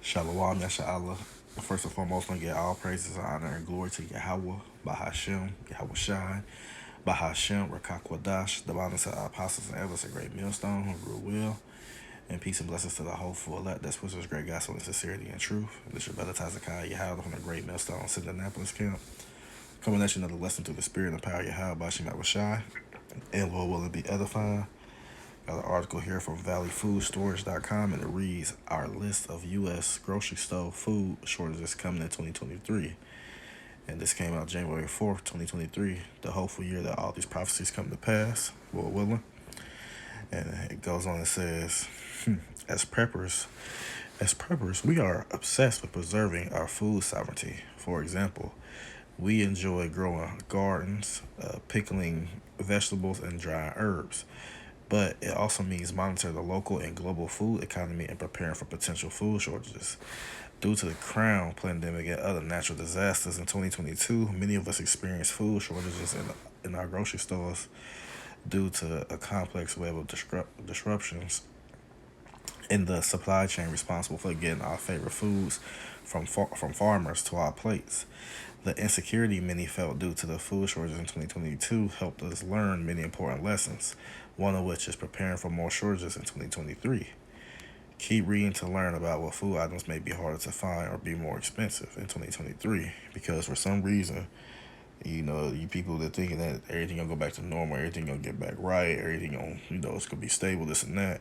Shalom, Yasha'Allah. First and foremost, I get all praises, honor, and glory to Yahweh, Bahashem, Yahweh Shai, Bahashem, Rakakwadash, the bottom to our apostles and elders, a great millstone, who rule will, and peace and blessings to the hopeful elect that whispers great gospel and sincerity and truth. This is your brother Tazakai Yahweh from the great millstone, Annapolis camp. Coming at you another lesson through the spirit and power of Yahweh, Bashim Yahweh Shai, and Lord will it be edifying. Got an article here from valleyfoodstorage.com, and it reads, our list of U.S. grocery store food shortages coming in 2023. And this came out January 4th, 2023, the hopeful year that all these prophecies come to pass, Lord willing. And it goes on and says, as preppers, we are obsessed with preserving our food sovereignty. For example, we enjoy growing gardens, pickling vegetables, and drying herbs. But it also means monitor the local and global food economy and preparing for potential food shortages. Due to the crown pandemic and other natural disasters in 2022, many of us experienced food shortages in our grocery stores due to a complex web of disruptions in the supply chain responsible for getting our favorite foods from farmers to our plates. The insecurity many felt due to the food shortages in 2022 helped us learn many important lessons, one of which is preparing for more shortages in 2023. Keep reading to learn about what food items may be harder to find or be more expensive in 2023, because for some reason, you people that thinking that everything gonna go back to normal, everything gonna get back right, everything gonna, it's gonna be stable, this and that.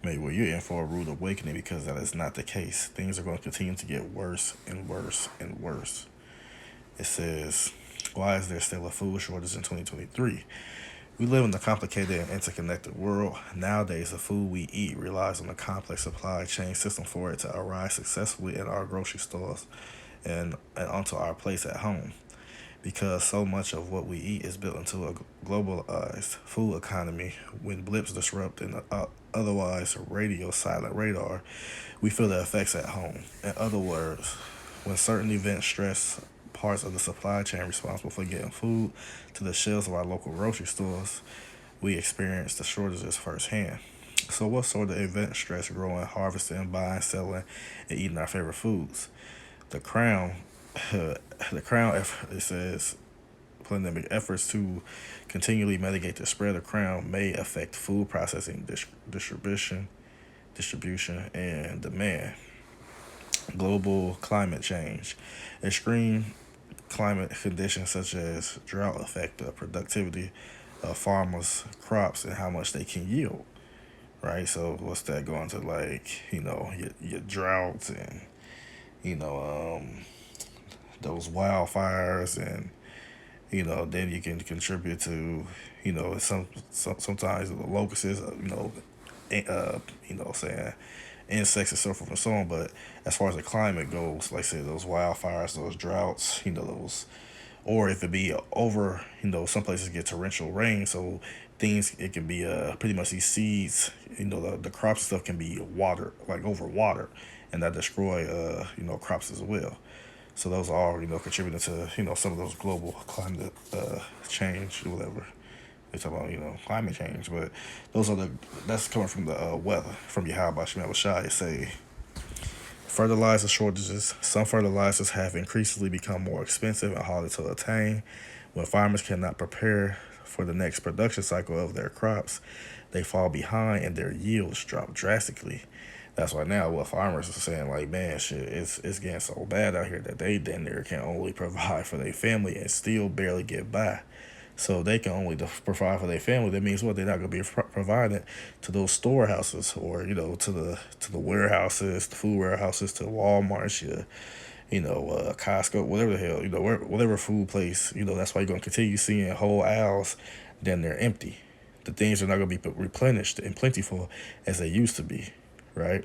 Maybe well, you're in for a rude awakening, because that is not the case. Things are going to continue to get worse and worse and worse. It says, why is there still a food shortage in 2023? We live in a complicated and interconnected world. Nowadays, the food we eat relies on a complex supply chain system for it to arrive successfully in our grocery stores and onto our plates at home. Because so much of what we eat is built into a globalized food economy, when blips disrupt an otherwise radio silent radar, we feel the effects at home. In other words, when certain events stress parts of the supply chain responsible for getting food to the shelves of our local grocery stores, we experience the shortages firsthand. So what sort of event stress growing, harvesting, buying, selling, and eating our favorite foods? The Crown, it says, pandemic efforts to continually mitigate the spread of crown may affect food processing, distribution, and demand. Global climate change. Extreme climate conditions such as drought affect the productivity of farmers' crops and how much they can yield. Right? So what's that going to, like, your droughts and, you know, um, those wildfires, and then you can contribute to sometimes the locusts, saying insects and so forth and so on. But as far as the climate goes, like I said, those wildfires, those droughts, those, or if it be over, some places get torrential rain, so things, it can be pretty much these seeds, the crops and stuff can be water, like over water, and that destroy crops as well. So those are contributing to some of those global climate change or whatever they talk about, climate change. But that's coming from the weather, from Yahweh Shemel Shai. It say fertilizer shortages. Some fertilizers have increasingly become more expensive and harder to attain. When farmers cannot prepare for the next production cycle of their crops, they fall behind and their yields drop drastically. That's why now what farmers are saying, like, man, shit, it's getting so bad out here that they then there can only provide for their family and still barely get by. So they can only provide for their family. That means what? They're not going to be provided to those storehouses, or to the warehouses, the food warehouses, to Walmart, Costco, whatever the hell, whatever food place. That's why you're going to continue seeing whole aisles, then they're empty. The things are not going to be replenished and plentiful as they used to be, right?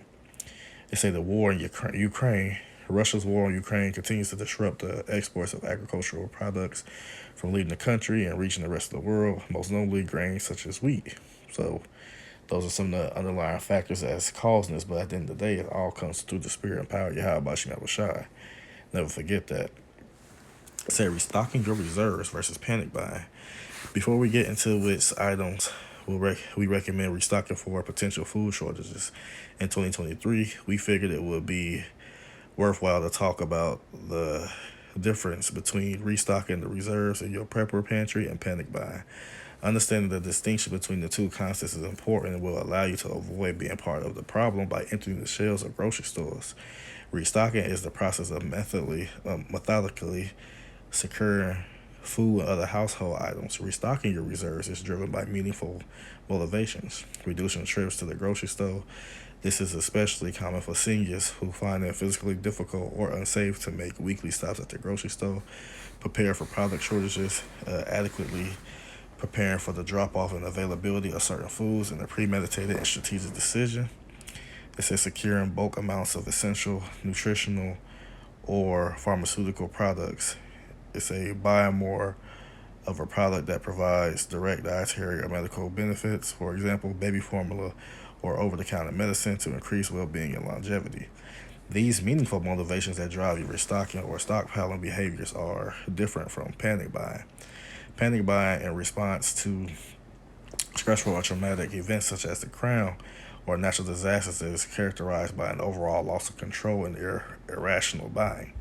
They say the war in Ukraine, Russia's war on Ukraine, continues to disrupt the exports of agricultural products from leaving the country and reaching the rest of the world, most notably grains such as wheat. So those are some of the underlying factors that's causing this, but at the end of the day, it all comes through the spirit and power of Yahweh Shemel Shai. Never forget that. It said restocking your reserves versus panic buying. Before we get into which items we recommend restocking for potential food shortages in 2023, we figured it would be worthwhile to talk about the difference between restocking the reserves in your prepper pantry and panic buying. Understanding the distinction between the two concepts is important and will allow you to avoid being part of the problem by emptying the shelves of grocery stores. Restocking is the process of methodically securing food and other household items. Restocking your reserves is driven by meaningful motivations, reducing trips to the grocery store. This is especially common for seniors who find it physically difficult or unsafe to make weekly stops at the grocery store, prepare for product shortages adequately, preparing for the drop off and availability of certain foods in a premeditated and strategic decision. It says securing bulk amounts of essential nutritional or pharmaceutical products. It's a buy more of a product that provides direct dietary or medical benefits, for example, baby formula or over the counter medicine to increase well being and longevity. These meaningful motivations that drive your restocking or stockpiling behaviors are different from panic buying. Panic buying in response to stressful or traumatic events such as the crown or natural disasters is characterized by an overall loss of control and irrational buying.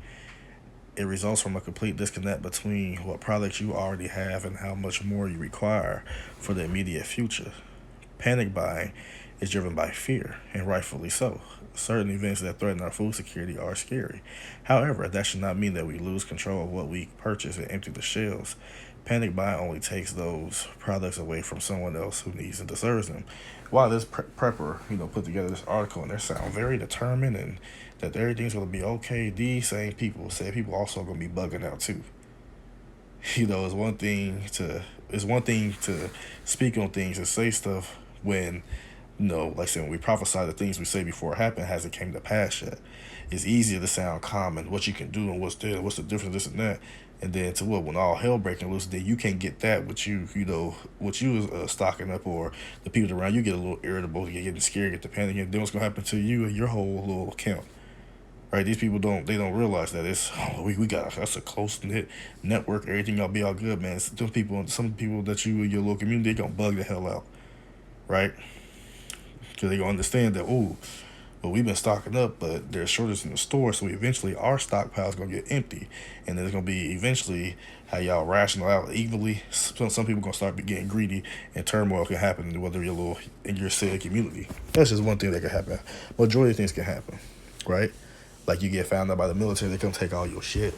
It results from a complete disconnect between what products you already have and how much more you require for the immediate future. Panic buying is driven by fear, and rightfully so. Certain events that threaten our food security are scary. However, that should not mean that we lose control of what we purchase and empty the shelves. Panic buying only takes those products away from someone else who needs and deserves them. While this prepper, put together this article and they sound very determined and that everything's going to be okay, these same people say people also going to be bugging out too. It's one thing to speak on things and say stuff when like I said, when we prophesy the things we say before it happen hasn't came to pass yet. It's easier to sound calm and what you can do and what's there, what's the difference, this and that. And then to when all hell breaking loose, then you can't get that what you was stocking up, or the people around you get a little irritable, you getting scared, get the panic, and then what's gonna happen to you and your whole little account, right? These people don't realize that we got that's a close knit network. Everything gonna be all good, man. Some people that you in your little community, they gonna bug the hell out, right? Because they gonna understand that but we've been stocking up, but there's shortage in the store, so eventually our stockpile is gonna get empty, and then it's gonna be eventually how y'all rational out evenly. Some people gonna start getting greedy, and turmoil can happen whether you're in your said community. That's just one thing that can happen. Majority of things can happen, right? Like you get found out by the military, they come take all your shit,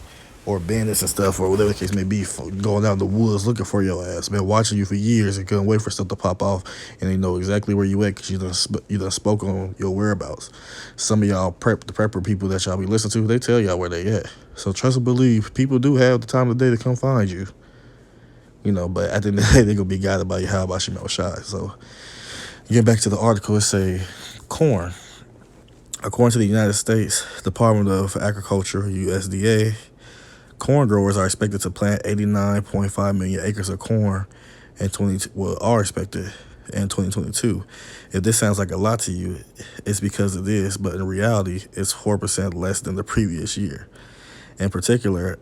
or bandits and stuff, or whatever the case may be, going out in the woods looking for your ass, been watching you for years and couldn't wait for stuff to pop off, and they know exactly where you at because you done spoke on your whereabouts. Some of y'all the prepper people that y'all be listening to, they tell y'all where they at. So trust and believe, people do have the time of the day to come find you. But at the end of the day, they're going to be guided by Yahweh Shemel Shai. So, getting back to the article, it say corn. According to the United States Department of Agriculture, USDA, corn growers are expected to plant 89.5 million acres of corn are expected in 2022. If this sounds like a lot to you, it's because it is, but in reality, it's 4% less than the previous year. In particular,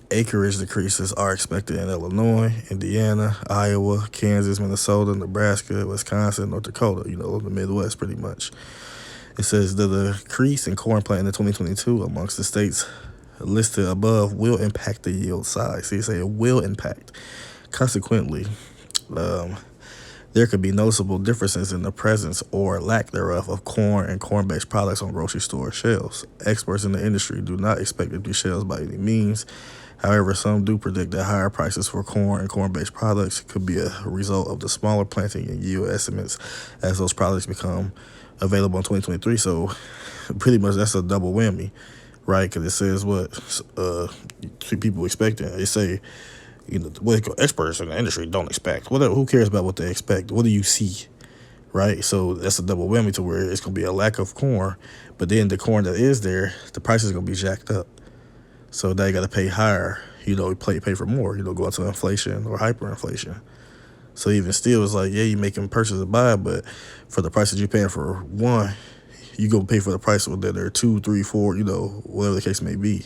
acreage decreases are expected in Illinois, Indiana, Iowa, Kansas, Minnesota, Nebraska, Wisconsin, North Dakota, the Midwest pretty much. It says the decrease in corn planting in 2022 amongst the states listed above will impact the yield size. So you say it will impact. Consequently, there could be noticeable differences in the presence or lack thereof of corn and corn-based products on grocery store shelves. Experts in the industry do not expect empty shelves by any means. However, some do predict that higher prices for corn and corn-based products could be a result of the smaller planting and yield estimates as those products become available in 2023. So pretty much that's a double whammy, right? Because it says what people expecting. They say, what experts in the industry don't expect. Whatever. Who cares about what they expect? What do you see, right? So that's a double whammy to where it's going to be a lack of corn, but then the corn that is there, the price is going to be jacked up. So now you got to pay higher, pay for more, go into inflation or hyperinflation. So even still, it's like, yeah, you making purchase and buy, but for the price that you're paying for one, you go pay for the price of that there 2, 3, 4, whatever the case may be.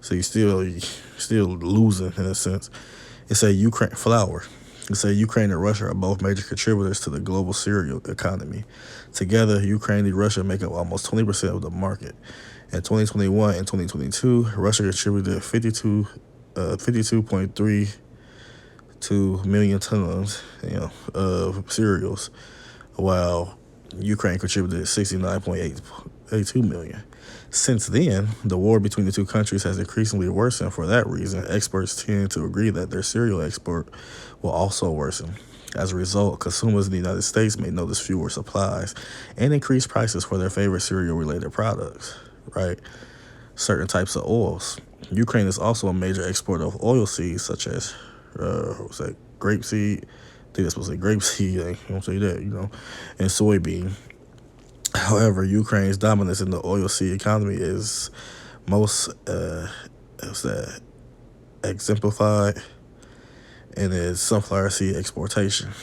So you still losing in a sense. It's a Ukraine flour. Say Ukraine and Russia are both major contributors to the global cereal economy. Together, Ukraine and Russia make up almost 20% of the market. In 2021 and 2022, Russia contributed 52.32 million tons, of cereals, while Ukraine contributed 69.82 million. Since then, the war between the two countries has increasingly worsened. For that reason, experts tend to agree that their cereal export will also worsen. As a result, consumers in the United States may notice fewer supplies and increased prices for their favorite cereal-related products, right? Certain types of oils. Ukraine is also a major exporter of oil seeds such as, what's that, grapeseed? I think that's supposed to say grapeseed, I don't say that, and soybean. However, Ukraine's dominance in the oil seed economy is most exemplified in its sunflower seed exportation.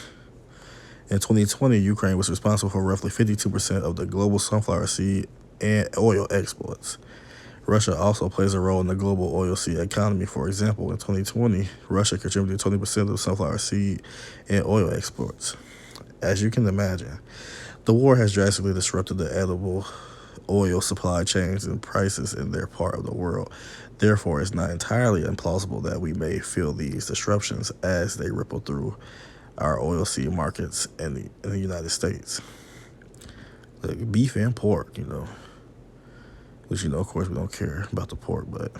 In 2020, Ukraine was responsible for roughly 52% of the global sunflower seed and oil exports. Russia also plays a role in the global oil seed economy. For example, in 2020, Russia contributed 20% of sunflower seed and oil exports. As you can imagine, the war has drastically disrupted the edible oil supply chains and prices in their part of the world. Therefore, it's not entirely implausible that we may feel these disruptions as they ripple through our oilseed markets in the United States. Like beef and pork, which, of course, we don't care about the pork, but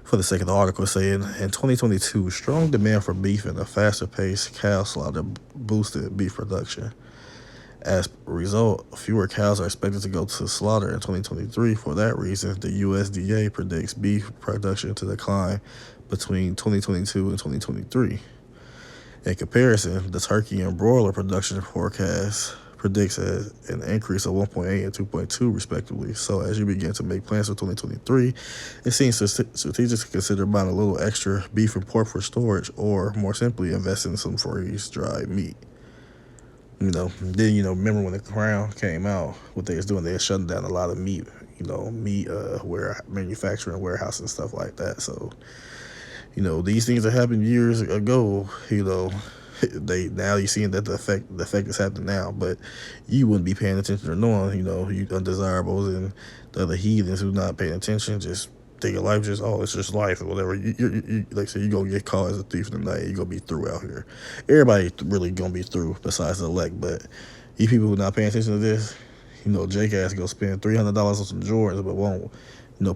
for the sake of the article, saying in 2022, strong demand for beef and a faster paced cow slaughter boosted beef production. As a result, fewer cows are expected to go to slaughter in 2023. For that reason, the USDA predicts beef production to decline between 2022 and 2023. In comparison, the turkey and broiler production forecast predicts an increase of 1.8 and 2.2 respectively. So as you begin to make plans for 2023, it seems strategic to consider buying a little extra beef and pork for storage, or more simply, invest in some freeze-dried meat. Then, remember when the Crown came out, what they was doing, they was shutting down a lot of meat manufacturing warehouse and stuff like that. So, these things that happened years ago, now you're seeing that the effect is happening now, but you wouldn't be paying attention or knowing, you undesirables and the other heathens who not paying attention, just think of life it's just life or whatever. You like I said, you gonna get caught as a thief in the night. You gonna be through out here. Everybody really gonna be through besides the elect, but you people who not paying attention to this, Jake ass go spend $300 on some Jordans, but won't,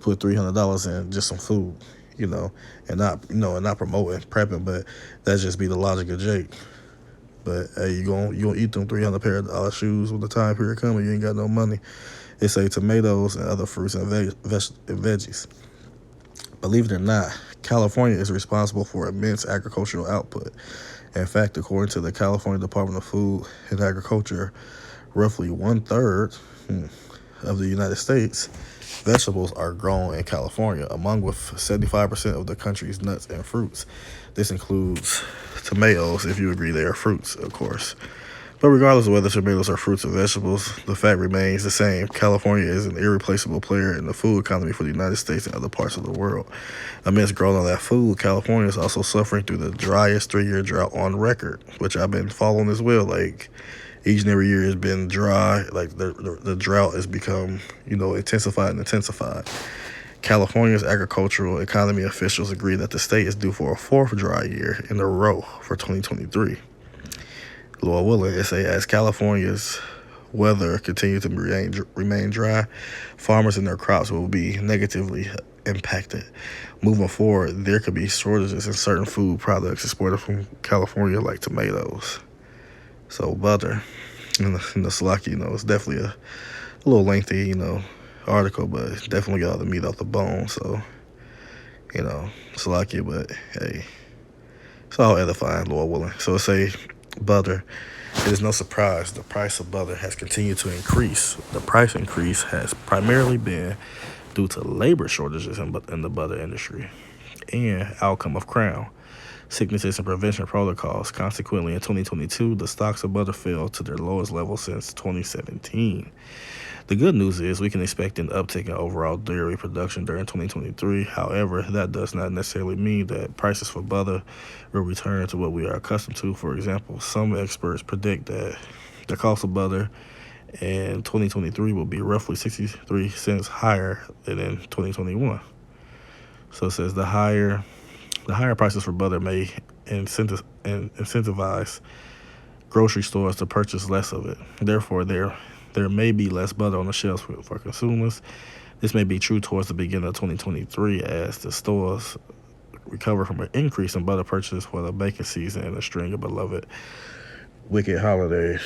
put $300 in just some food, and not promoting prepping, but that just be the logic of Jake. But hey, you gonna eat them $300 pair of shoes when the time period comes. You ain't got no money. It say tomatoes and other fruits and veggies. Believe it or not, California is responsible for immense agricultural output. In fact, according to the California Department of Food and Agriculture, roughly 1/3 of the United States vegetables are grown in California, among with 75% of the country's nuts and fruits. This includes tomatoes, if you agree they are fruits, of course. But regardless of whether tomatoes are fruits or vegetables, the fact remains the same. California is an irreplaceable player in the food economy for the United States and other parts of the world. Amidst growing all that food, California is also suffering through the driest 3-year drought on record, which I've been following as well. Like, each and every year has been dry. Like, the drought has become, intensified and intensified. California's agricultural economy officials agree that the state is due for a 4th dry year in a row for 2023. Lord willing, it say as California's weather continues to remain dry, farmers and their crops will be negatively impacted. Moving forward, there could be shortages in certain food products exported from California, like tomatoes. So butter, and the Salaki, it's definitely a little lengthy, article, but definitely got all the meat off the bone. So, Salaki, but hey, it's all edifying, Lord willing. So it say butter. It is no surprise the price of butter has continued to increase. The price increase has primarily been due to labor shortages in the butter industry and outcome of Crown. sicknesses and prevention protocols. Consequently, in 2022, the stocks of butter fell to their lowest level since 2017. The good news is we can expect an uptick in overall dairy production during 2023. However, that does not necessarily mean that prices for butter will return to what we are accustomed to. For example, some experts predict that the cost of butter in 2023 will be roughly 63 cents higher than in 2021. So it says the higher prices for butter may incentivize grocery stores to purchase less of it. Therefore, there may be less butter on the shelves for consumers. This may be true towards the beginning of 2023 as the stores recover from an increase in butter purchases for the baking season and a string of beloved wicked holidays.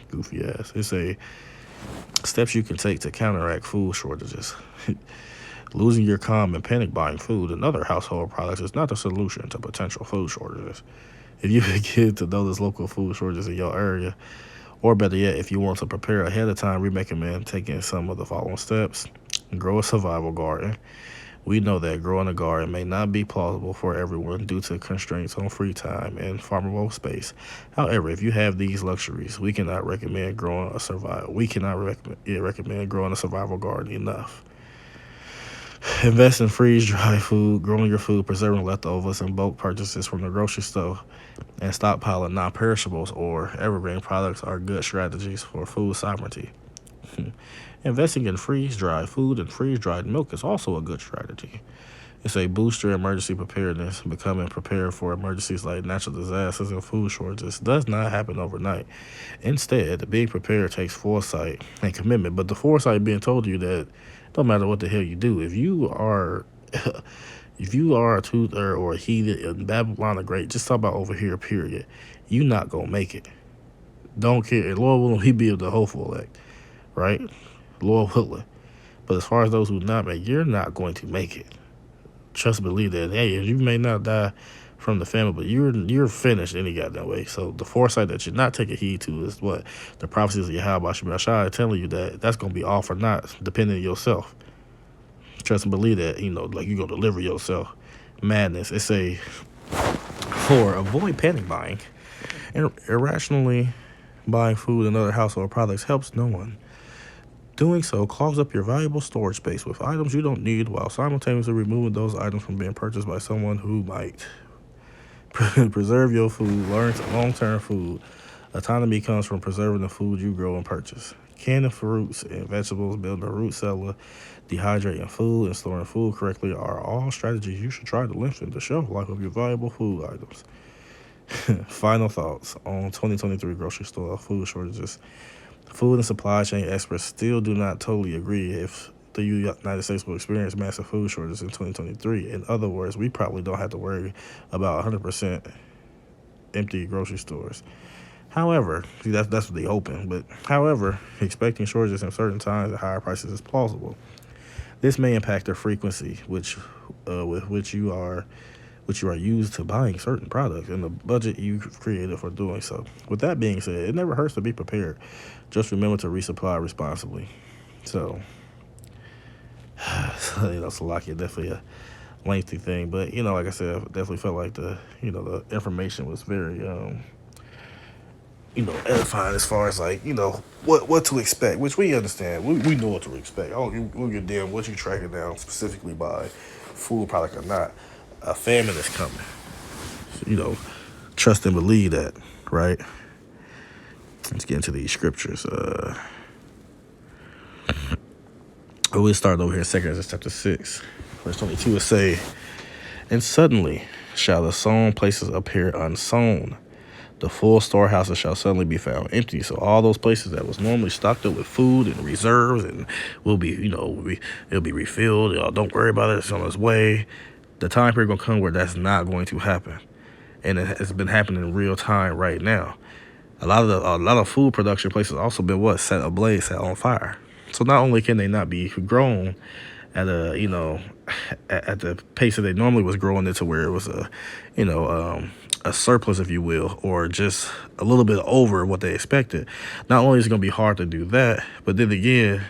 Goofy ass. It's a steps you can take to counteract food shortages. Losing your calm and panic buying food and other household products is not the solution to potential food shortages. If you begin to notice local food shortages in your area, or better yet, if you want to prepare ahead of time, we recommend taking some of the following steps. Grow a survival garden. We know that growing a garden may not be plausible for everyone due to constraints on free time and farmable space. However, if you have these luxuries, we cannot recommend growing a survival garden enough. Invest in freeze-dried food, growing your food, preserving leftovers, and bulk purchases from the grocery store, and stockpiling non-perishables or evergreen products are good strategies for food sovereignty. Investing in freeze-dried food and freeze-dried milk is also a good strategy. It's a booster emergency preparedness. Becoming prepared for emergencies like natural disasters and food shortages does not happen overnight. Instead, being prepared takes foresight and commitment. But the foresight being told you that don't matter what the hell you do, if you are if you are a toother or a heathen in Babylon the Great, just talk about over here, period. You not gonna make it. Don't care. Lord willing, he be of the hopeful elect, right? Lord willing. But as far as those who not make, you're not going to make it. Trust and believe that. Hey, you may not die from the famine, but you're finished any goddamn way. So the foresight that you're not taking heed to is what the prophecies of Yahweh Shai telling you that that's gonna be all for naught, depending on yourself. Trust and believe that, like you're gonna deliver yourself. Madness. It's a for avoid panic buying. Irrationally buying food and other household products helps no one. Doing so clogs up your valuable storage space with items you don't need while simultaneously removing those items from being purchased by someone who might. Preserve your food. Learn long-term food. Autonomy comes from preserving the food you grow and purchase. Canning fruits and vegetables, building a root cellar, dehydrating food, and storing food correctly are all strategies you should try to lengthen the shelf life of your valuable food items. Final thoughts on 2023 grocery store food shortages. Food and supply chain experts still do not totally agree if the United States will experience massive food shortages in 2023. In other words, we probably don't have to worry about 100% empty grocery stores. However, that's what they hoping. But however, expecting shortages in certain times at higher prices is plausible. This may impact the frequency with which you are used to buying certain products and the budget you've created for doing so. With that being said, it never hurts to be prepared. Just remember to resupply responsibly. So Salakia, definitely a lengthy thing, but like I said, I definitely felt like the information was very edifying as far as what to expect, which we understand. We know what to expect. We'll get damn what you tracking down specifically by food product or not. A famine is coming. So, trust and believe that, right? Let's get into these scriptures. We'll start over here in 2 Ezra chapter 6, verse 22. It say, "And suddenly shall the sown places appear unsown. The full storehouses shall suddenly be found empty." So all those places that was normally stocked up with food and reserves and will be, it'll be refilled. Don't worry about it. It's on its way. The time period gonna come where that's not going to happen, and it's been happening in real time right now. A lot of food production places also been set ablaze, set on fire. So not only can they not be grown at at the pace that they normally was growing it to where it was a surplus, if you will, or just a little bit over what they expected. Not only is it gonna be hard to do that, but then again,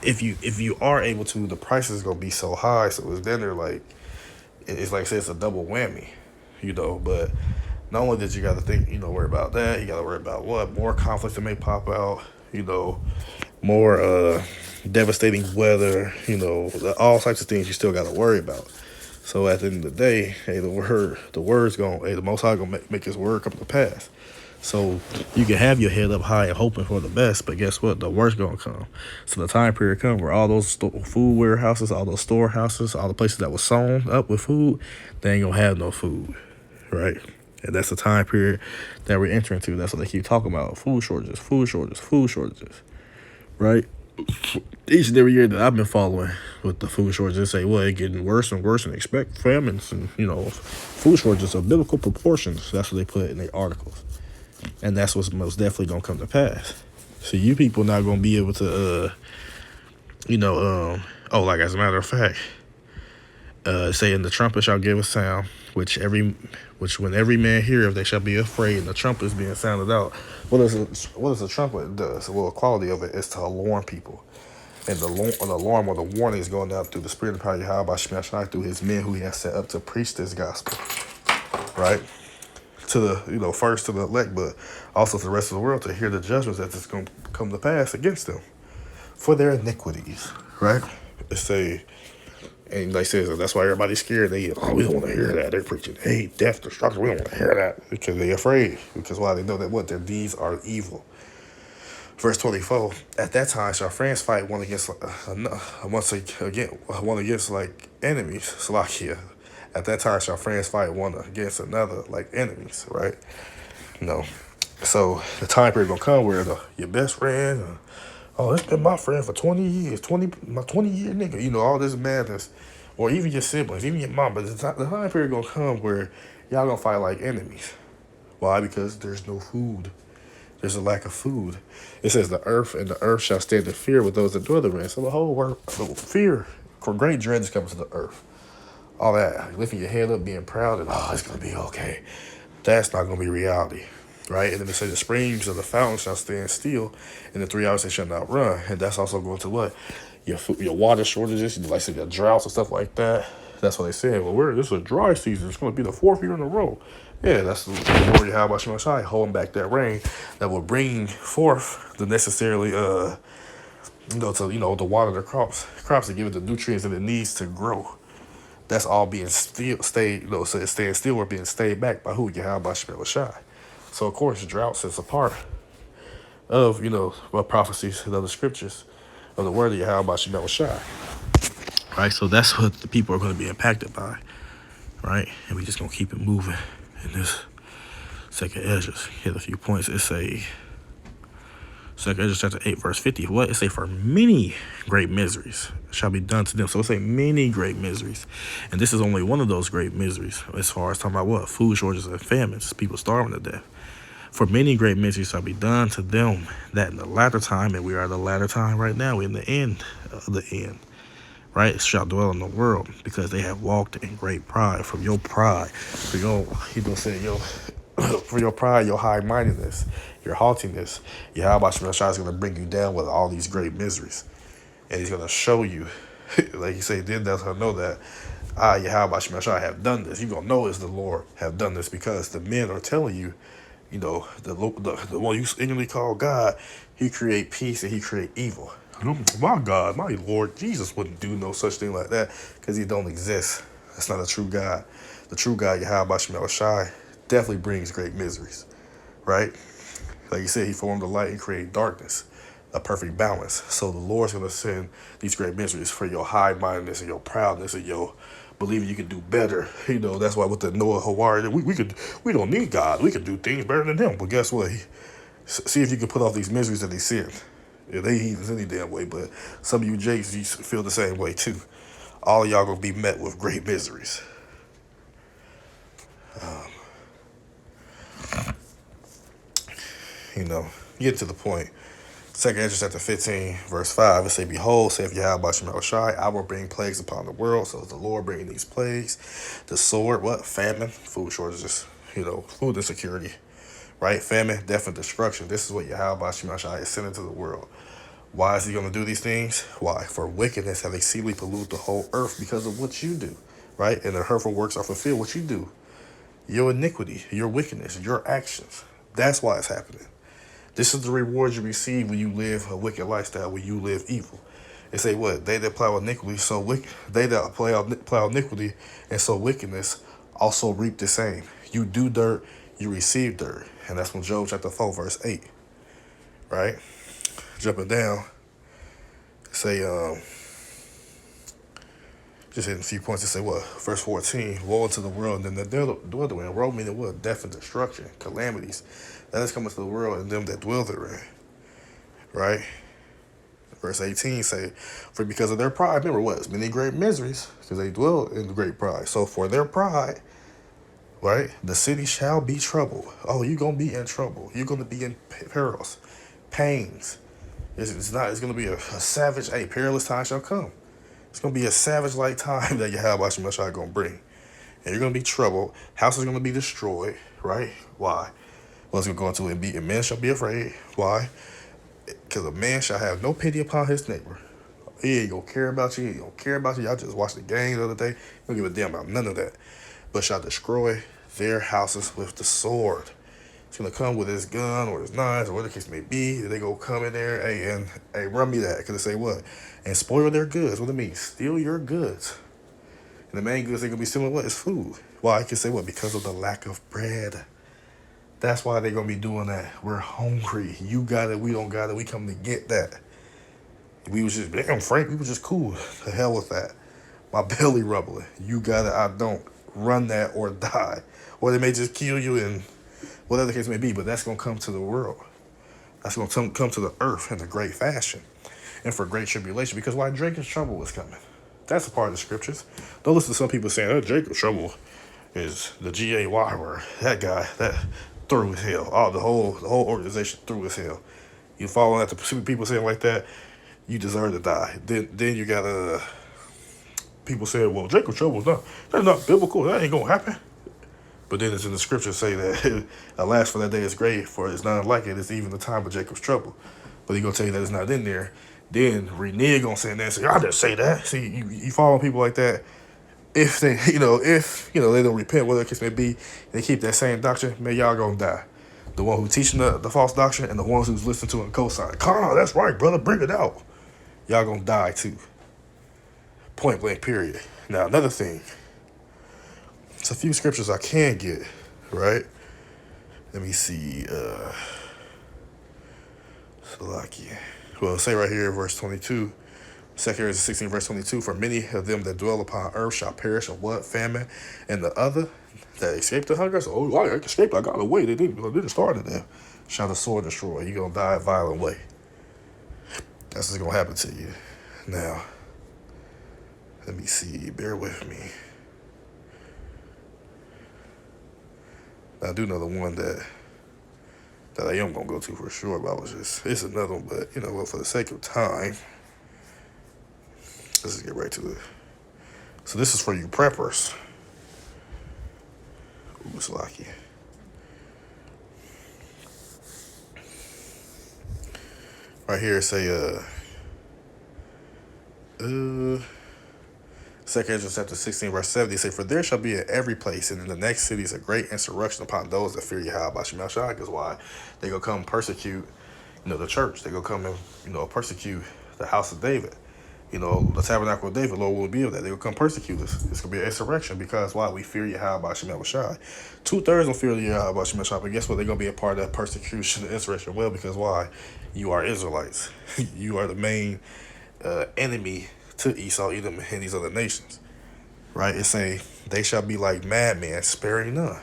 if you are able to, the price is gonna be so high. So it's then they're like, it's like I said, it's a double whammy, but not only did you got to think, worry about that, you got to worry about what? More conflicts that may pop out, more devastating weather, all types of things you still got to worry about. So at the end of the day, hey, the Most High gonna make His word come to pass. So you can have your head up high and hoping for the best, but guess what? The worst gonna come. So the time period come where all those food warehouses, all those storehouses, all the places that was sewn up with food, they ain't gonna have no food, right? And that's the time period that we're entering into. That's what they keep talking about: food shortages, right? Each and every year that I've been following with the food shortages, they say, well, it's getting worse and worse, and expect famines and food shortages of biblical proportions. That's what they put in their articles. And that's what's most definitely gonna come to pass. So you people not gonna be able to, like as a matter of fact, saying the trumpet shall give a sound, which when every man heareth, they shall be afraid. And the trumpet is being sounded out. What is the trumpet does? Well, the quality of it is to alarm people, and the alarm or the warning is going out through the Spirit of power Yahweh Shemashai, through His men who He has set up to preach this gospel, right? To the first to the elect, but also to the rest of the world to hear the judgments that is going to come to pass against them for their iniquities, right? And like I said, that's why everybody's scared. We don't want to hear that. They're preaching, hey, death, destruction. We don't want to hear that because they're afraid. Because why? They know that their deeds are evil. Verse 24. At that time, shall friends fight one against like enemies. Salakia. At that time, shall friends fight one against another like enemies, right? So the time period gonna come where your best friend, it's been my friend for 20 years, my 20-year nigga, all this madness, or even your siblings, even your mom. But the time period gonna come where y'all gonna fight like enemies. Why? Because there's no food. There's a lack of food. It says the earth shall stand in fear with those that dwell therein. So the whole world, fear, for great dread is coming to the earth. All that, lifting your head up, being proud, and it's gonna be okay. That's not gonna be reality, right? And then it says the springs of the fountain shall stand still, and the 3 hours they shall not run. And that's also going to what? Your water shortages, like say, your droughts and stuff like that. That's what they said. Well, this is a dry season. It's going to be the 4th year in a row. Yeah, that's the Lord Yahweh Shemashai holding back that rain that will bring forth the necessarily, to water the crops to give it the nutrients that it needs to grow. That's all being staying still or being stayed back by who? Yahweh Shemashai. So of course, droughts is a part of prophecies and other scriptures of the word of Yahweh Shemashai. Right, so that's what the people are going to be impacted by, right? And we just gonna keep it moving in this second Ezra. Hit a few points. It's a second Ezra chapter 8 verse 50. What? It's a for many great miseries shall be done to them. So it's a many great miseries, and this is only one of those great miseries as far as talking about what? Food shortages and famines, people starving to death. For many great miseries shall be done to them that in the latter time, and we are in the latter time right now, we're in the end of the end. Right, shall dwell in the world, because they have walked in great pride. From your pride, for your pride, your high-mindedness, your haughtiness, Yahweh Shemashai is going to bring you down with all these great miseries, and He's going to show you, like He said, then thou shalt know that Yahweh Shemashai have done this. You're going to know it's the Lord have done this, because the men are telling you, the one you ignorantly call God, He create peace and He create evil. My God, my Lord Jesus wouldn't do no such thing like that, because He don't exist. That's not a true God. The true God, Yahweh Shemashai, definitely brings great miseries, right? Like He said, He formed the light and created darkness, a perfect balance. So the Lord's going to send these great miseries for your high-mindedness and your proudness and your believing you can do better. That's why with the Noah Hawari, we don't need God. We can do things better than Him. But guess what? See if you can put off these miseries that He sent. Yeah, they heathens any damn way, but some of you Jakes, you feel the same way too. All of y'all gonna be met with great miseries. Get to the point. 2 Ezra chapter 15, verse 5, it say, behold, saith Yahweh Shemashai, I will bring plagues upon the world. So the Lord bringing these plagues, the sword, what? Famine, food shortages, food insecurity, right? Famine, death, and destruction. This is what Yahweh Shemashai is sending to the world. Why is He going to do these things? Why? For wickedness have exceedingly polluted the whole earth because of what you do. right? And the hurtful works are fulfilled. What you do, your iniquity, your wickedness, your actions. That's why it's happening. This is the reward you receive when you live a wicked lifestyle, when you live evil. They say what? They that plow iniquity, so wicked. They that plow iniquity and sow wickedness also reap the same. You do dirt, you receive dirt. And that's from Job chapter 4, verse 8. Right? Jumping down, say, just hitting a few points to say what? Verse 14, woe unto the world and them that dwell therein. Woe meaning what? Death and destruction, calamities. That is coming to the world and them that dwell therein. Right? Verse 18 say, for because of their pride, remember what? Many great miseries, because they dwell in great pride. So for their pride, right, the city shall be troubled. Oh, you're going to be in trouble. You're going to be in perils, pains. It's going to be a savage, perilous time shall come. It's going to be a savage-like time that Yahweh Shemashai going to bring. And you're going to be troubled. Houses are going to be destroyed, right? Why? Well, it's going to go into it, and men shall be afraid. Why? Because a man shall have no pity upon his neighbor. He ain't going to care about you. He ain't going to care about you. Y'all just watched the game the other day. He don't give a damn about none of that. But shall destroy their houses with the sword. It's going to come with his gun or his knives or whatever the case may be. They go come in there, and run me that. Because they say what? And spoil their goods. What it means? Steal your goods. And the main goods they're going to be stealing what? Is food. Why? I can say what? Because of the lack of bread. That's why they're going to be doing that. We're hungry. You got it. We don't got it. We come to get that. We was just, damn, Frank, we was just cool. The hell with that. My belly rumbling. You got it. I don't. Run that or die. Or they may just kill you and whatever the case may be. But that's going to come to the world. That's going to come to the earth in a great fashion. And for great tribulation. Because why? Jacob's trouble is coming. That's a part of the scriptures. Don't listen to some people saying, oh, Jacob's trouble is the GAY, where that guy, that through his hell. Oh, the whole organization through his hell. You following after people saying like that, you deserve to die. Then you got people saying, well, Jacob's trouble is that's not biblical. That ain't gonna happen. But then it's in the scriptures say that alas, for that day is great, for it's not like it. It's even the time of Jacob's trouble. But he gonna tell you that it's not in there. Then Renee gonna say that and say, I didn't say that. See, you follow people like that. If they, they don't repent, whatever the case may be, they keep that same doctrine, man, y'all gonna die. The one who's teaching the false doctrine and the ones who's listening to it and co-signing. Carl, that's right, brother, bring it out. Y'all gonna die too. Point blank, period. Now, another thing. It's a few scriptures I can get, right? Let me see. Salakia. Well, say right here, verse 22. 2 Corinthians 16, verse 22, for many of them that dwell upon earth shall perish of what? Famine. And the other that escaped the hunger, so, I escaped, I got away. They didn't start it there. Shall the sword destroy. You're going to die a violent way. That's what's going to happen to you. Now, let me see. Bear with me. I do know the one that I am going to go to for sure, but it's another one, but, for the sake of time, let's just get right to it. So this is for you preppers. Ooh, it's lucky. Right here, say, 2 Corinthians chapter 16, verse 70, say, for there shall be in every place, and in the next cities, a great insurrection upon those that fear Yahweh Shemashai. Because why? They go come persecute, the church. They go come and, persecute the house of David. The tabernacle of David, Lord will be of that. They will come persecute us. It's going to be an insurrection because why? We fear Yahweh Shemashai. 2/3 don't fear Yahweh Shemashai, but guess what? They're going to be a part of that persecution and insurrection. Well, because why? You are Israelites. You are the main enemy to Esau, Edom, and these other nations. Right? It say, they shall be like madmen, sparing none.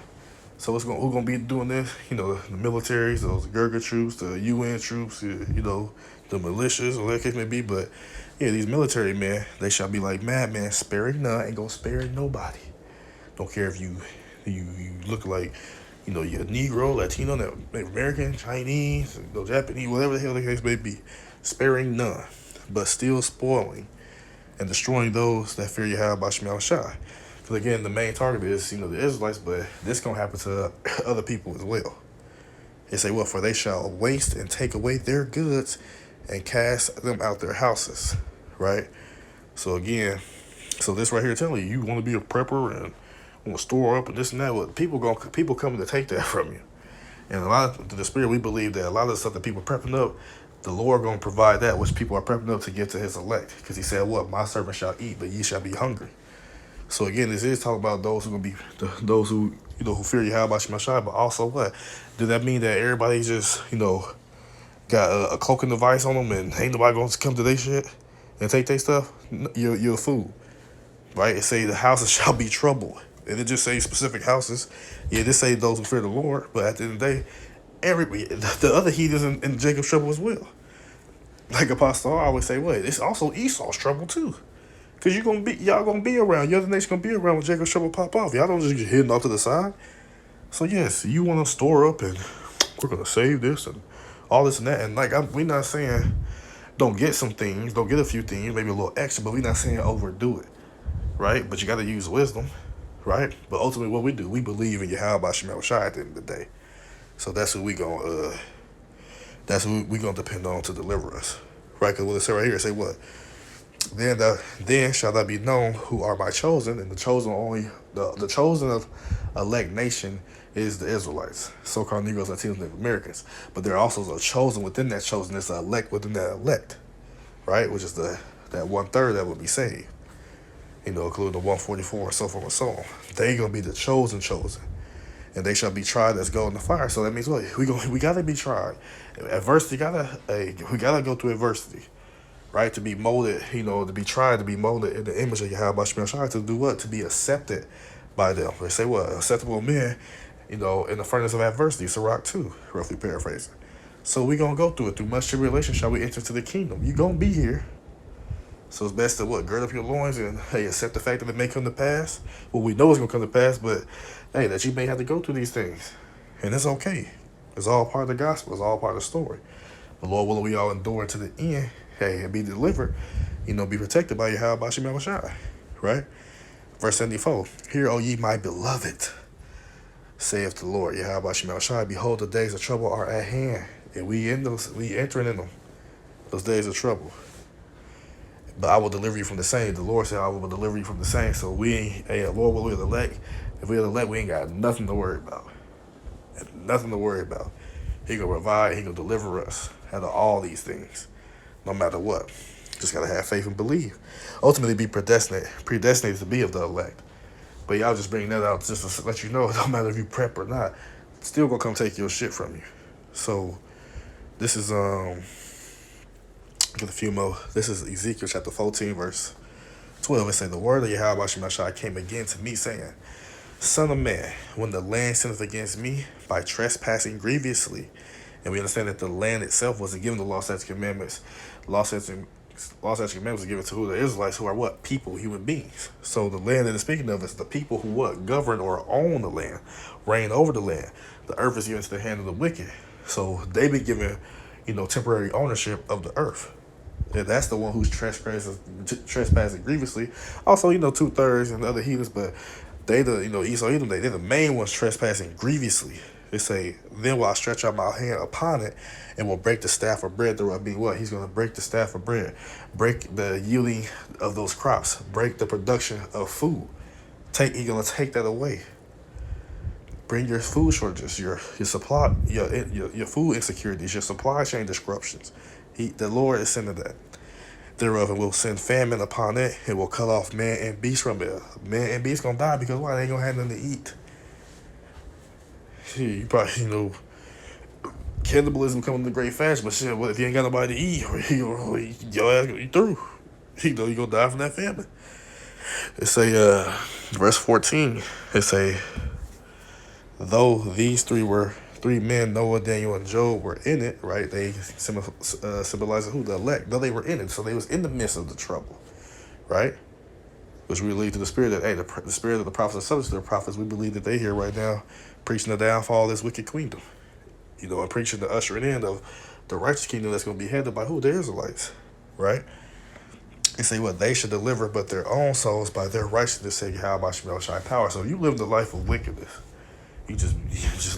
So who's going to be doing this? The militaries, those Gurga troops, the UN troops, the militias, or whatever the case may be. But yeah, these military men, they shall be like madmen, sparing none, ain't gonna spare nobody. Don't care if you look like, you're Negro, Latino, Native American, Chinese, Japanese, whatever the hell the case may be, sparing none, but still spoiling and destroying those that fear Yahweh Shemashai. Because again, the main target is, the Israelites, but this gonna happen to other people as well. They say, well, for they shall waste and take away their goods and cast them out their houses, right? So again, So this right here telling you want to be a prepper and want to store up and this and that. Well, people coming to take that from you. And a lot of the spirit, we believe that a lot of the stuff that people are prepping up, the Lord going to provide that which people are prepping up to give to his elect. Because he said, what? My servant shall eat, but ye shall be hungry. So again, this is talking about those who going to be, those who, who fear Yahweh Shemashai, but also what? Does that mean that everybody just, got a cloaking device on them and ain't nobody going to come to their shit and take their stuff? You're a fool, right? It say the houses shall be troubled. And it just say specific houses. Yeah, this say those who fear the Lord, but at the end of the day, the other heathens in Jacob's trouble as well. Like Apostle I always say, what? It's also Esau's trouble too. Cause y'all gonna be around. Your other nation gonna be around when Jacob's trouble pop off. Y'all don't just get hidden off to the side. So yes, you want to store up and we're gonna save this and all this and that. And like we not saying don't get some things, don't get a few things, maybe a little extra, but we not saying overdo it, right? But you got to use wisdom, right? But ultimately, what we do, we believe in Yahweh Shemel Shai at the end of the day. So that's who we gonna depend on to deliver us, right? Because what it say right here, it say what? Then shall that be known who are my chosen, and the chosen the chosen of elect nation is the Israelites, so-called Negroes, Latinos, Native Americans. But there are also a chosen within that chosen. There's an elect within that elect, right? Which is that 1/3 that would be saved, including the 144 and so forth and so on. They gonna be the chosen, and they shall be tried as gold in the fire. So that means what? We gotta be tried. Adversity we gotta go through adversity, right? To be molded, to be tried, to be molded in the image of Yahweh Shemel Shai, to do what? To be accepted by them. They say what? Acceptable men, in the furnace of adversity. Sirach 2, roughly paraphrasing. So we gonna go through it. Through much tribulation shall we enter into the kingdom. You gonna be here. So it's best to gird up your loins and accept the fact that it may come to pass. Well, we know it's gonna come to pass, but that you may have to go through these things. And it's okay. It's all part of the gospel. It's all part of the story. The Lord willing we all endure to the end, and be delivered, be protected by Yahweh Shemel Shai. Right? Verse 74. Hear, O ye my beloved, saith the Lord, Yahweh Shemel Shai, behold, the days of trouble are at hand. And we entering in them. Those days of trouble. But I will deliver you from the same. The Lord said, I will deliver you from the same. So we ain't, Lord will the elect. If we're the elect, we ain't got nothing to worry about. Nothing to worry about. He gonna provide, he gonna deliver us out of all these things, no matter what. Just gotta have faith and believe. Ultimately be predestinated to be of the elect. But y'all just bring that out just to let you know, it don't matter if you prep or not, it's still gonna come take your shit from you. So this is get a few more. This is Ezekiel chapter 14, verse 12. It says, the word of Yahweh Shemel Shai came again to me, saying, Son of man, when the land sinneth against me by trespassing grievously, and we understand that the land itself wasn't given the law, statutes, commandments. Law, statutes, commandments was given to who? The Israelites, who are what? People, human beings. So the land that it's speaking of is the people who what? Govern or own the land, reign over the land. The earth is given to the hand of the wicked. So they be given, temporary ownership of the earth. And that's the one who's trespassing grievously. Also, 2/3 and the other heathens, but they Esau, Edom, they're the main ones trespassing grievously. They say, then will I stretch out my hand upon it and will break the staff of bread thereof. Being what? He's going to break the staff of bread, break the yielding of those crops, break the production of food. He's going to take that away. Bring your food shortages, your supply, your food insecurities, your supply chain disruptions. The Lord is sending that thereof, and will send famine upon it, and will cut off man and beast from it. Man and beast gonna die because why? They ain't gonna have nothing to eat. You probably cannibalism coming to great fashion, but shit, what if you ain't got nobody to eat? Your ass gonna eat through. You gonna die from that famine. It say verse 14. It say, though these three men, Noah, Daniel, and Job, were in it, right? They symbolize who? The elect. Though they were in it, so they was in the midst of the trouble, right? Which we lead to the spirit that, the spirit of the prophets and subjects of the prophets, we believe that they here right now preaching the downfall of this wicked kingdom, and preaching the ushering in of the righteous kingdom that's going to be headed by who? The Israelites, right? They say what? They should deliver but their own souls by their righteousness, say Yahweh Shemel Shai power. So you live the life of wickedness. You just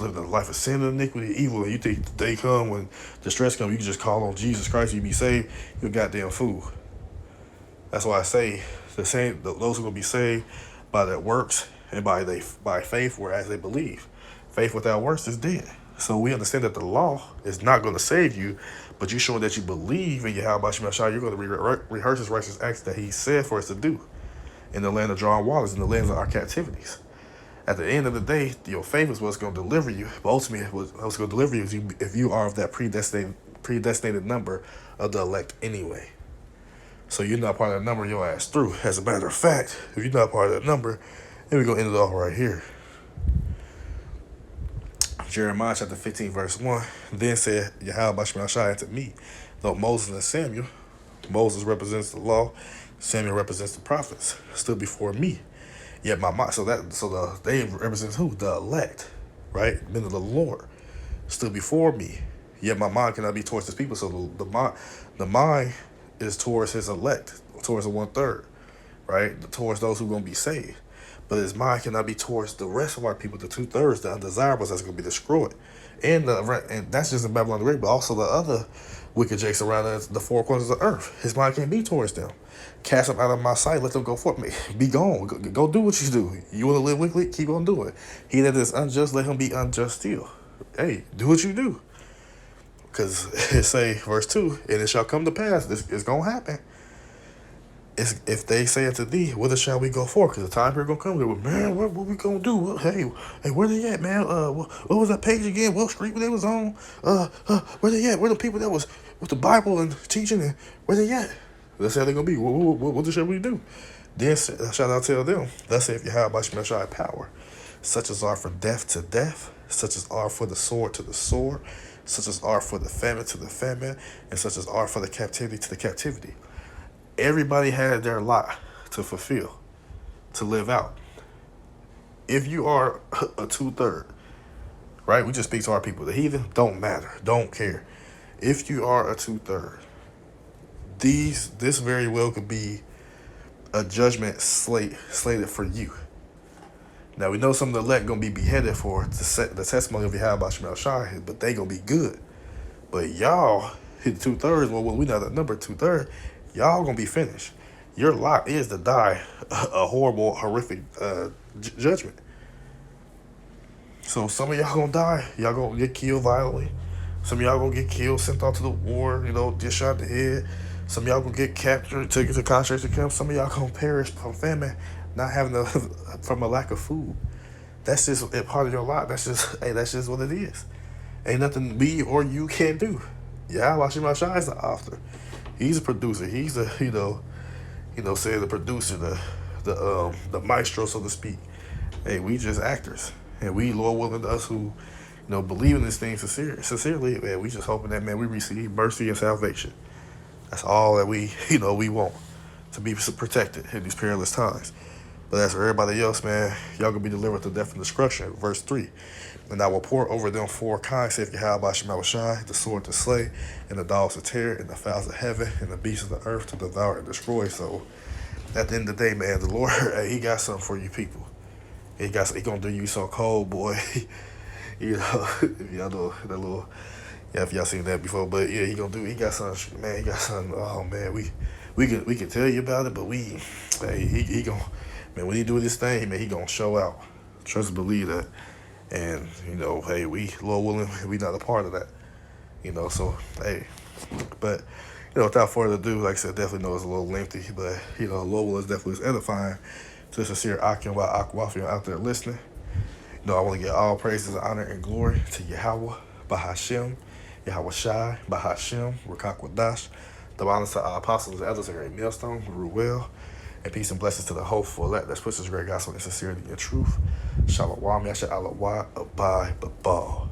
live the life of sin and iniquity, evil, and you think the day come when distress comes, you can just call on Jesus Christ, you be saved, you're a goddamn fool. That's why I say those who are going to be saved by their works and by faith, whereas they believe. Faith without works is dead. So we understand that the law is not going to save you, but you showing that you believe in Yahweh Shai, you're going to rehearse his righteous acts that he said for us to do in the land of drawing waters, in the lands of our captivities. At the end of the day, your faith is what's going to deliver you. But ultimately, what's going to deliver you is if you are of that predestinated number of the elect anyway. So you're not part of that number, your ass through. As a matter of fact, if you're not part of that number, then we're going to end it off right here. Jeremiah chapter 15, verse 1. Then said Yahweh Shai unto me, though Moses and Samuel, Moses represents the law, Samuel represents the prophets, stood before me. Yet my mind, they represent who? The elect, right? Men of the Lord stood before me. Yet my mind cannot be towards his people. So the mind is towards his elect, towards the 1/3, right? Towards those who are going to be saved. But his mind cannot be towards the rest of our people, the 2/3, the undesirables that's going to be destroyed. And that's just in Babylon the Great, but also the other wicked jakes around the four corners of the earth. His mind can't be towards them. Cast them out of my sight, let them go forth. Be gone. Go do what you do. You want to live wickedly? Keep on doing it. He that is unjust, let him be unjust still. Hey, do what you do. Because it say, verse 2, and it shall come to pass, this is going to happen. If they say unto thee, whither shall we go for? Because the time period going to come, they will, man, what we going to do? Hey, where they at, man? What was that page again? What street they was on? Where they at? Where the people that was with the Bible and teaching, and where they at? That's how they're going to be. What shall we do? Then shall I tell them, thus saith Yahweh Shai power, such as are for death to death, such as are for the sword to the sword, such as are for the famine to the famine, and such as are for the captivity to the captivity. Everybody had their lot to fulfill, to live out. If you are a 2/3, right? We just speak to our people. The heathen don't matter, don't care. If you are a 2/3, this very well could be a judgment slated for you. Now we know some of the elect gonna be beheaded for the testimony of Yahweh Shai, but they gonna be good. But y'all hit 2/3. Well, we not that number 2/3. Y'all gonna be finished. Your lot is to die a horrible, horrific judgment. So some of y'all gonna die. Y'all gonna get killed violently. Some of y'all gonna get killed, sent off to the war, get shot in the head. Some of y'all gonna get captured, taken to concentration camps. Some of y'all gonna perish from famine, not having from a lack of food. That's just a part of your lot. That's just what it is. Ain't nothing we or you can do. Yahweh Shai is the author. He's a producer. He's a the producer, the maestro, so to speak. Hey, we just actors, and we, Lord willing, to us who believe in this thing sincerely, man, we just hoping that, man, we receive mercy and salvation. That's all that we we want, to be protected in these perilous times. But as for everybody else, man, y'all gonna be delivered to death and destruction. Verse 3. And I will pour over them 4 kinds, saith Yahweh Shai, the sword to slay, and the dogs to tear, and the fowls of heaven, and the beasts of the earth to devour and destroy. So at the end of the day, man, the Lord, he got something for you people. He gonna do you so cold, boy. If y'all know that little, if y'all seen that before, but yeah, he got something, man. He got something. Oh man, we can tell you about it, but he gonna, man, when he do this thing, man, he gonna show out. Trust and believe that. And, hey, we, Lord willing, we not a part of that. So, hey. But, without further ado, like I said, definitely know it's a little lengthy. But, Lord willing is definitely edifying to the sincere Akim by Akwafian out there listening. I want to give all praises, honor, and glory to Yahweh, Bahashem, Yahweh Shai, Bahashem, Rakakwadash, the honors to our apostles, elders, and great millstone, Ruel. And peace and blessings to the hopeful elect that puts this great gospel in sincerity and truth. Shalom, Yasha Allah, Abai, Babal.